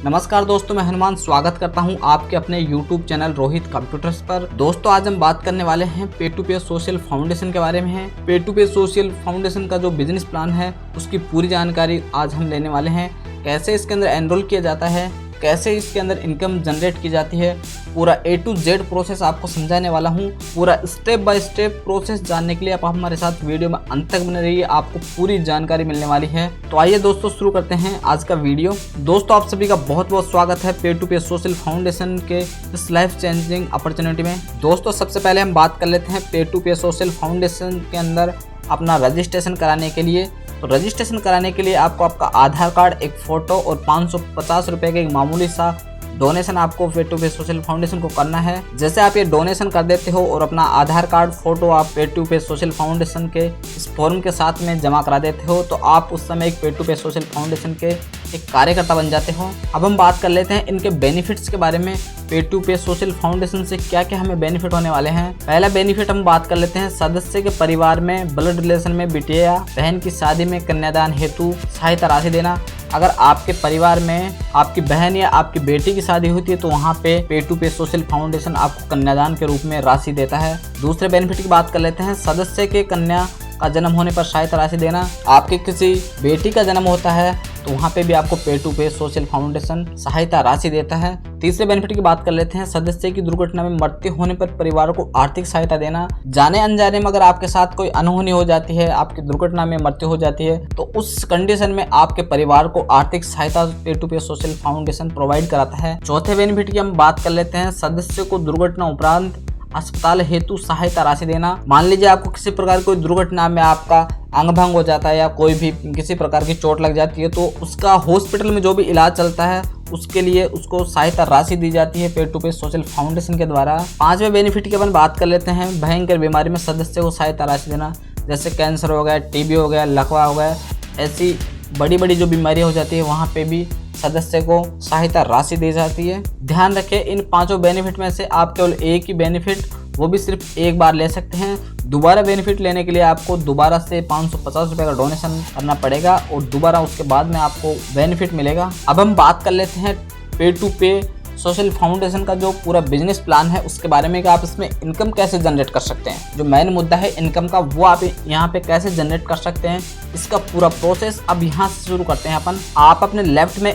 नमस्कार दोस्तों, मैं हनुमान स्वागत करता हूं आपके अपने YouTube चैनल रोहित कंप्यूटर्स पर। दोस्तों आज हम बात करने वाले हैं पे टू पे सोशल फाउंडेशन के बारे में है। पे टू पे सोशल फाउंडेशन का जो बिजनेस प्लान है उसकी पूरी जानकारी आज हम लेने वाले हैं। कैसे इसके अंदर एनरोल किया जाता है, कैसे इसके अंदर इनकम जनरेट की जाती है, पूरा A to Z प्रोसेस आपको समझाने वाला हूँ। पूरा स्टेप बाय स्टेप प्रोसेस जानने के लिए आप हमारे साथ वीडियो में अंत तक बने रहिए, आपको पूरी जानकारी मिलने वाली है। तो आइए दोस्तों शुरू करते हैं आज का वीडियो। दोस्तों आप सभी का बहुत बहुत स्वागत है पे टू पे सोशल फाउंडेशन के इस लाइफ चेंजिंग अपॉर्चुनिटी में। दोस्तों सबसे पहले हम बात कर लेते हैं पे टू पे सोशल फाउंडेशन के अंदर अपना रजिस्ट्रेशन कराने के लिए। तो रजिस्ट्रेशन कराने के लिए आपको आपका आधार कार्ड, एक फ़ोटो और 550 रुपये का एक मामूली सा डोनेशन आपको पे टू पे सोशल फाउंडेशन को करना है। जैसे आप ये डोनेशन कर देते हो और अपना आधार कार्ड, फोटो आप पे टू पे सोशल फाउंडेशन के इस फॉर्म के साथ में जमा करा देते हो तो आप उस समय एक पे टू पे सोशल फाउंडेशन के एक कार्यकर्ता बन जाते हो। अब हम बात कर लेते हैं इनके बेनिफिट्स के बारे में। पे टू पे सोशल फाउंडेशन से क्या क्या हमें बेनिफिट होने वाले हैं। पहला बेनिफिट हम बात कर लेते हैं सदस्य के परिवार में ब्लड रिलेशन में बिटिया या बहन की शादी में कन्यादान हेतु सहायता राशि देना। अगर आपके परिवार में आपकी बहन या आपकी बेटी की शादी होती है तो वहाँ पे टू पे सोशल फाउंडेशन आपको कन्यादान के रूप में राशि देता है। दूसरे बेनिफिट की बात कर लेते हैं सदस्य के कन्या का जन्म होने पर सहायता राशि देना। आपके किसी बेटी का जन्म होता है तो वहाँ पे भी आपको पे टू पे सोशल फाउंडेशन सहायता राशि देता है। तीसरे बेनिफिट की बात कर लेते हैं सदस्य की दुर्घटना में मृत्यु होने पर परिवार को आर्थिक सहायता देना। जाने अनजाने में अगर आपके साथ कोई अनहोनी हो जाती है, आपकी दुर्घटना में मृत्यु हो जाती है तो उस कंडीशन में आपके परिवार को आर्थिक सहायता पे टू पे सोशल फाउंडेशन प्रोवाइड कराता है। चौथे बेनिफिट की हम बात कर लेते हैं सदस्य को दुर्घटना उपरांत अस्पताल हेतु सहायता राशि देना। मान लीजिए आपको किसी प्रकार की कोई दुर्घटना में आपका अंग भंग हो जाता है या कोई भी किसी प्रकार की चोट लग जाती है तो उसका हॉस्पिटल में जो भी इलाज चलता है उसके लिए उसको सहायता राशि दी जाती है पे टू पे सोशल फाउंडेशन के द्वारा। पांचवें बेनिफिट की अपन बात कर लेते हैं भयंकर बीमारी में सदस्य को सहायता राशि देना। जैसे कैंसर हो गया, टीबी हो गया, लकवा हो गया, ऐसी बड़ी बड़ी जो बीमारियां हो जाती है वहाँ पे भी सदस्य को सहायता राशि दी जाती है। ध्यान रखें इन पांचों बेनिफिट में से आप केवल एक ही बेनिफिट वो भी सिर्फ एक बार ले सकते हैं। दोबारा बेनिफिट लेने के लिए आपको दोबारा से 550 रुपये का डोनेशन करना पड़ेगा और दोबारा उसके बाद में आपको बेनिफिट मिलेगा। अब हम बात कर लेते हैं पे टू पे सोशल फाउंडेशन का जो पूरा बिजनेस प्लान है उसके बारे में कि आप इसमें इनकम कैसे जनरेट कर सकते हैं। जो मेन मुद्दा है इनकम का वो आप यहाँ पे कैसे जनरेट कर सकते हैं, इसका पूरा प्रोसेस अब यहाँ से शुरू करते हैं अपन। आप अपने लेफ्ट में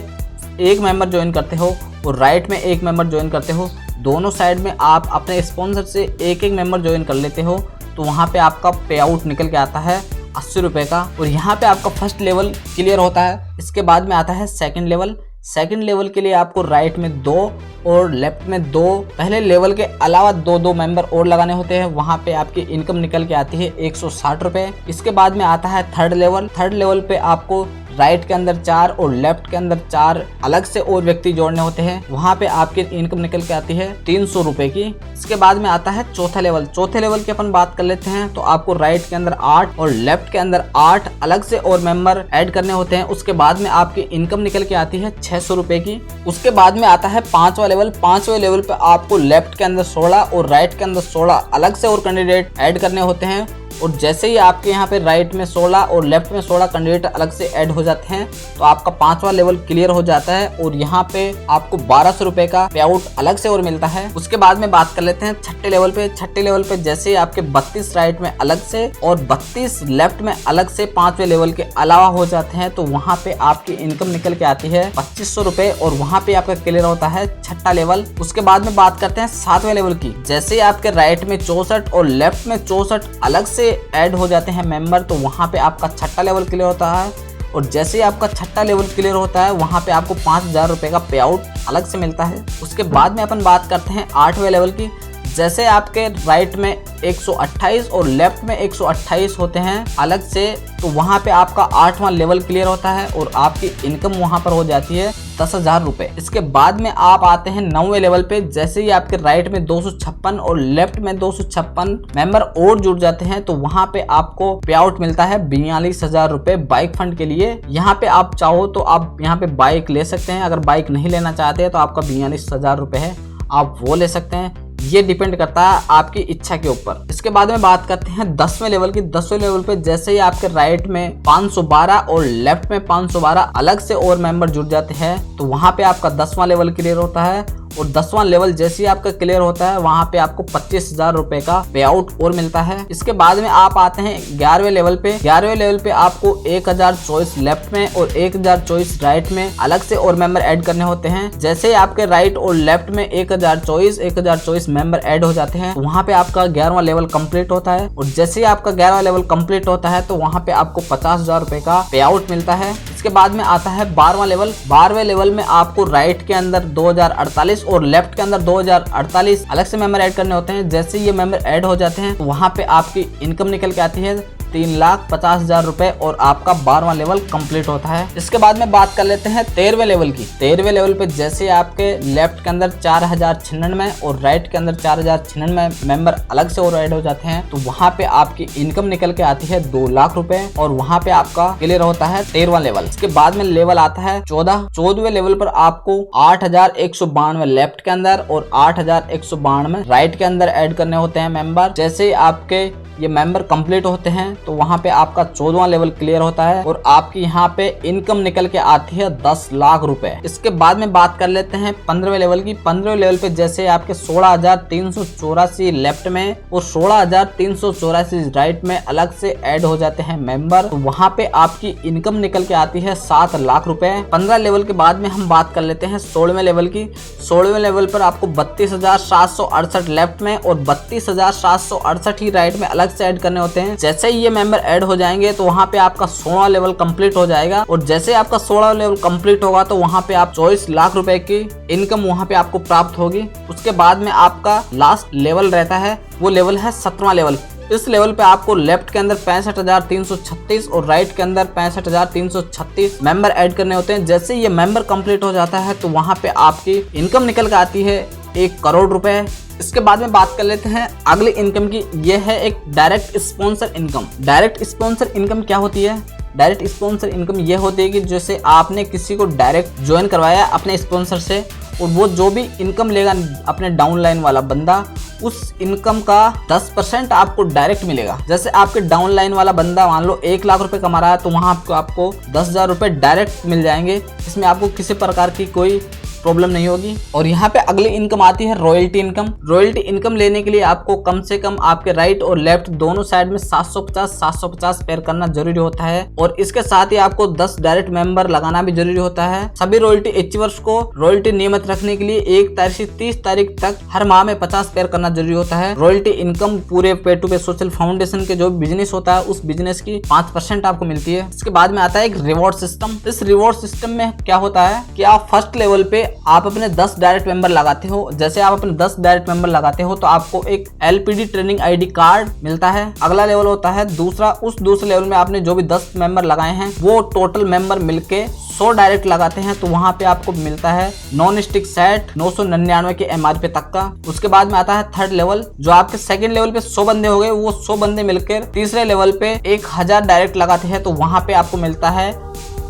एक मेंबर ज्वाइन करते हो और राइट में एक मेंबर ज्वाइन करते हो। दोनों साइड में आप अपने स्पॉन्सर से एक एक मेंबर ज्वाइन कर लेते हो तो वहाँ पे आपका पे आउट निकल के आता है 80 रुपये का। और यहाँ पे आपका फर्स्ट लेवल क्लियर होता है। इसके बाद में आता है सेकंड लेवल। सेकंड लेवल के लिए आपको राइट में 2 और लेफ्ट में 2 पहले लेवल के अलावा 2 मेंबर और लगाने होते हैं। वहाँ पे आपकी इनकम निकल के आती है 160 रुपये। इसके बाद में आता है थर्ड लेवल। थर्ड लेवल पे आपको राइट के अंदर 4 और लेफ्ट के अंदर 4 अलग से और व्यक्ति जोड़ने होते हैं। वहाँ पे आपकी इनकम निकल के आती है 300 रुपये की। इसके बाद में आता है चौथा लेवल। चौथे लेवल की अपन बात कर लेते हैं तो आपको राइट के अंदर 8 और लेफ्ट के अंदर 8 अलग से और मेंबर ऐड करने होते हैं। उसके बाद में आपकी इनकम निकल के आती है 600 रुपये की। उसके बाद में आता है पांचवा लेवल। पांचवें लेवल पे आपको लेफ्ट के अंदर 16 और राइट के अंदर 16 अलग से और कैंडिडेट ऐड करने होते हैं। और जैसे ही आपके यहाँ पे राइट में 16 और लेफ्ट में 16 कैंडिडेट अलग से ऐड हो जाते हैं तो आपका पांचवा लेवल क्लियर हो जाता है और यहाँ पे आपको 1200 रुपये का पे आउट अलग से और मिलता है। उसके बाद में बात कर लेते हैं छठे लेवल पे। छठे लेवल पे जैसे ही आपके 32 राइट में अलग से और 32 लेफ्ट में अलग से पांचवें लेवल के अलावा हो जाते हैं तो वहाँ पे आपकी इनकम निकल के आती है 2500 रुपये और वहाँ पे आपका क्लियर होता है छठा लेवल। उसके बाद में बात करते हैं सातवें लेवल की। जैसे ही आपके राइट में 64 और लेफ्ट में 64 अलग से ऐड हो जाते हैं मेंबर तो वहाँ पे आपका छठा लेवल क्लियर होता है। और जैसे ही आपका छठा लेवल क्लियर होता है वहाँ पे आपको 5000 रुपये का पे आउट अलग से मिलता है। उसके बाद में अपन बात करते हैं 8वें लेवल की। जैसे आपके राइट में 128 और लेफ्ट में 128 होते हैं अलग से तो वहाँ पे आपका 8वां लेवल क्लियर होता है और आपकी इनकम वहाँ पर हो जाती है 10,000 रुपये। इसके बाद में आप आते हैं 9वें लेवल पे। जैसे ही आपके राइट में 256 और लेफ्ट में 256 मेंबर और जुड़ जाते हैं तो वहाँ पे आपको पे आउट मिलता है 42,000 रुपये बाइक फंड के लिए। यहाँ पे आप चाहो तो आप यहाँ पे बाइक ले सकते हैं। अगर बाइक नहीं लेना चाहते हैं तो आपका 42,000 रुपये है, आप वो ले सकते हैं। ये डिपेंड करता है आपकी इच्छा के ऊपर। इसके बाद में बात करते हैं 10वें लेवल की। 10वें लेवल पे जैसे ही आपके राइट में 512 और लेफ्ट में 512 अलग से और मेंबर जुड़ जाते हैं तो वहां पे आपका 10वां लेवल क्लियर होता है। और 10वां लेवल जैसे ही आपका क्लियर होता है वहां पे आपको 25,000 रुपए का पे आउट और मिलता है। इसके बाद में आप आते हैं 11वें लेवल पे। 11वें लेवल पे आपको 1000 चॉइस लेफ्ट में और 1000 चॉइस राइट में अलग से और मेंबर ऐड करने होते हैं। जैसे ही आपके राइट और लेफ्ट में 1000 चॉइस मेंबर ऐड हो जाते हैं तो वहां पे आपका 11वां लेवल कंप्लीट होता है। और जैसे ही आपका 11वां लेवल कंप्लीट होता है तो वहां पे आपको 50,000 रुपए का पे आउट मिलता है। इसके बाद में आता है 12वां लेवल। 12वें लेवल में आपको राइट के अंदर 2048 और लेफ्ट के अंदर 2048 अलग से मेंबर ऐड करने होते हैं। जैसे ये मेंबर ऐड हो जाते हैं तो वहां पे आपकी इनकम निकल के आती है 3,50,000 रुपए और आपका 12वां लेवल कंप्लीट होता है। इसके बाद में बात कर लेते हैं 13वें लेवल की। 13वें लेवल पे जैसे आपके लेफ्ट के अंदर 4096 और राइट के अंदर 4096 मेंबर अलग से और ऐड हो जाते हैं तो वहां पे आपकी इनकम निकल के आती है 2 लाख रुपए और वहां पे आपका क्लियर होता है 13वां लेवल। इसके बाद में लेवल आता है 14। 14वें लेवल पर आपको 8192 लेफ्ट के अंदर और 8192 राइट के अंदर ऐड करने होते हैं मेंबर। जैसे ही आपके ये मेंबर कंप्लीट होते हैं तो वहां पे आपका 14वां लेवल क्लियर होता है और आपकी यहाँ पे इनकम निकल के आती है 10 लाख रुपए। इसके बाद में बात कर लेते हैं 15वें लेवल की। 15वें लेवल पे जैसे आपके 16,384 लेफ्ट में और 16,384 राइट में अलग से ऐड हो जाते हैं मेंबर तो वहां पे आपकी इनकम निकल के आती है 7 लाख रुपए। 15 लेवल के बाद में हम बात कर लेते हैं 16वें लेवल की। 16वें लेवल पर आपको 32,768 लेफ्ट में और 32,768 ही राइट में अलग से ऐड करने होते हैं। जैसे ही ये मेंबर ऐड हो जाएंगे तो वहां पे आपका 16वां लेवल कंप्लीट हो जाएगा और जैसे आपका 16वां लेवल कंप्लीट होगा तो वहां पे आप 24 लाख रुपए की इनकम वहां पे आपको प्राप्त होगी। उसके बाद में आपका लास्ट लेवल रहता है, वो लेवल है 17वां लेवल। इस लेवल पे आपको लेफ्ट के अंदर 65,336 और राइट के अंदर 65,336 मेंबर ऐड करने होते हैं। जैसे ये मेंबर कंप्लीट हो जाता है तो वहां पे आपकी इनकम निकल के आती है 1 करोड़ रुपए। इसके बाद में बात कर लेते हैं अगली इनकम की। यह है एक direct sponsor income. Direct sponsor income क्या होती है? डायरेक्ट स्पॉन्सर इनकम ये होती है कि जैसे आपने किसी को डायरेक्ट ज्वाइन करवाया अपने स्पॉन्सर से और वो जो भी इनकम लेगा अपने डाउनलाइन वाला बंदा उस इनकम का 10% आपको डायरेक्ट मिलेगा। जैसे आपके डाउनलाइन वाला बंदा मान लो 1 लाख रुपए कमा रहा है तो वहां आपको 10,000 रुपए डायरेक्ट मिल जाएंगे। इसमें आपको किसी प्रकार की कोई प्रॉब्लम नहीं होगी। और यहाँ पे अगली इनकम आती है रॉयल्टी इनकम। रॉयल्टी इनकम लेने के लिए आपको कम से कम आपके राइट और लेफ्ट दोनों साइड में 750 पेयर करना जरूरी होता है और इसके साथ ही आपको 10 डायरेक्ट मेंबर लगाना भी जरूरी होता है। सभी रॉयल्टी अचीवर्स को रॉयल्टी नियमित रखने के लिए 1 तारीख से 30 तारीख तक हर माह में 50 पेयर करना जरूरी होता है। रॉयल्टी इनकम पूरे पे टू पे सोशल फाउंडेशन के जो बिजनेस होता है उस बिजनेस की 5% आपको मिलती है। इसके बाद में आता है एक रिवॉर्ड सिस्टम। इस रिवॉर्ड सिस्टम में क्या होता है कि आप फर्स्ट लेवल पे आप अपने 10 डायरेक्ट मेंबर लगाते हो। जैसे आप अपने 10 डायरेक्ट मेंबर लगाते हो तो आपको एक LPD ट्रेनिंग ID कार्ड मिलता है। अगला लेवल होता है दूसरा। उस दूसरे लेवल में आपने जो भी 10 मेंबर लगाए हैं वो टोटल मेंबर मिलके 100 डायरेक्ट लगाते हैं तो वहां पे आपको मिलता है नॉन स्टिक सेट 999 के MRP तक का। उसके बाद में आता है थर्ड लेवल। जो आपके सेकंड लेवल पे 100 बंदे हो गए, वो 100 बंदे मिलकर तीसरे लेवल पे 1000 डायरेक्ट लगाते हैं तो वहां पे आपको मिलता है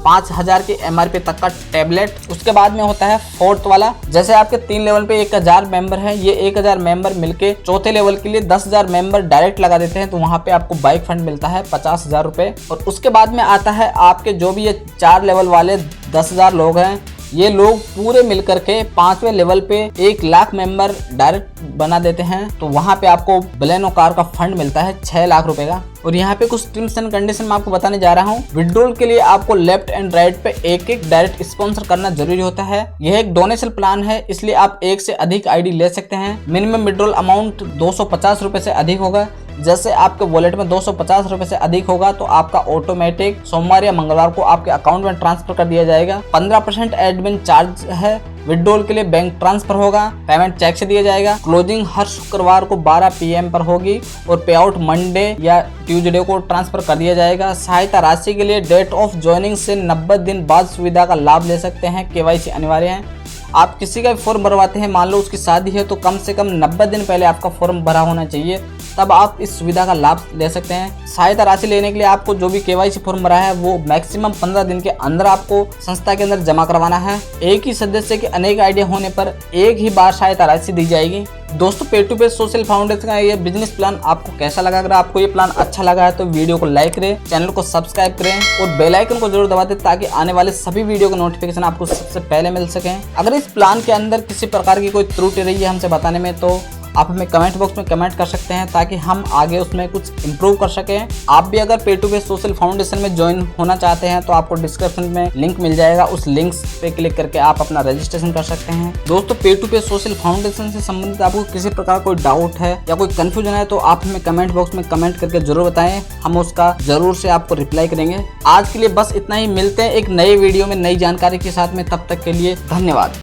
5000 के MRP तक का टैबलेट। उसके बाद में होता है फोर्थ वाला। जैसे आपके 3 लेवल पे 1000 मेंबर है, ये 1000 मेंबर मिलके चौथे लेवल के लिए 10,000 मेंबर डायरेक्ट लगा देते हैं तो वहां पे आपको बाइक फंड मिलता है 50,000 रुपए। और उसके बाद में आता है आपके जो भी ये 4 लेवल वाले 10,000 लोग हैं, ये लोग पूरे मिलकर के 5वें लेवल पे 1 लाख मेंबर डायरेक्ट बना देते हैं तो वहां पे आपको बलेनो कार का फंड मिलता है 6 लाख रुपए का। और यहाँ पे कुछ टर्म्स एंड कंडीशन मैं आपको बताने जा रहा हूँ। विड्रॉल के लिए आपको लेफ्ट एंड राइट पे एक डायरेक्ट स्पॉन्सर करना जरूरी होता है। यह एक डोनेशन प्लान है, इसलिए आप 1 से अधिक ID ले सकते हैं। मिनिमम विड्रॉल अमाउंट 250 रुपए से अधिक होगा। जैसे आपके वॉलेट में 250 रुपए से अधिक होगा तो आपका ऑटोमेटिक सोमवार या मंगलवार को आपके अकाउंट में ट्रांसफर कर दिया जाएगा। 15% एडमिन चार्ज है। विड्रॉल के लिए बैंक ट्रांसफर होगा, पेमेंट चेक से दिया जाएगा। क्लोजिंग हर शुक्रवार को 12 PM पर होगी और पे आउट मंडे या ट्यूसडे को ट्रांसफर कर दिया जाएगा। सहायता राशि के लिए डेट ऑफ ज्वाइनिंग से 90 दिन बाद सुविधा का लाभ ले सकते हैं। KYC अनिवार्य है। आप किसी का भी फॉर्म भरवाते हैं, मान लो उसकी शादी है तो कम से कम 90 दिन पहले आपका फॉर्म भरा होना चाहिए, तब आप इस सुविधा का लाभ ले सकते हैं। सहायता राशि लेने के लिए आपको जो भी KYC फॉर्म भरा है वो मैक्सिमम 15 दिन के अंदर आपको संस्था के अंदर जमा करवाना है। एक ही सदस्य के अनेक आइडिया होने पर एक ही बार सहायता राशि दी जाएगी। दोस्तों पे टू पे सोशल फाउंडेशन का ये बिजनेस प्लान आपको कैसा लगा? अगर आपको ये प्लान अच्छा लगा है तो वीडियो को लाइक करें, चैनल को सब्सक्राइब करें और बेल आइकन को जरूर दबा दें ताकि आने वाले सभी वीडियो का नोटिफिकेशन आपको सबसे पहले मिल सके। अगर इस प्लान के अंदर किसी प्रकार की कोई त्रुटि रही है हमसे बताने में तो आप हमें कमेंट बॉक्स में कमेंट कर सकते हैं ताकि हम आगे उसमें कुछ इम्प्रूव कर सकें। आप भी अगर पे टू पे सोशल फाउंडेशन में ज्वाइन होना चाहते हैं तो आपको डिस्क्रिप्शन में लिंक मिल जाएगा, उस लिंक पे क्लिक करके आप अपना रजिस्ट्रेशन कर सकते हैं। दोस्तों पे टू पे सोशल फाउंडेशन से संबंधित आपको किसी प्रकार कोई डाउट है या कोई कंफ्यूजन है तो आप हमें कमेंट बॉक्स में कमेंट करके जरूर बताएं, हम उसका जरूर से आपको रिप्लाई करेंगे। आज के लिए बस इतना ही, मिलते हैं एक नए वीडियो में नई जानकारी के साथ में, तब तक के लिए धन्यवाद।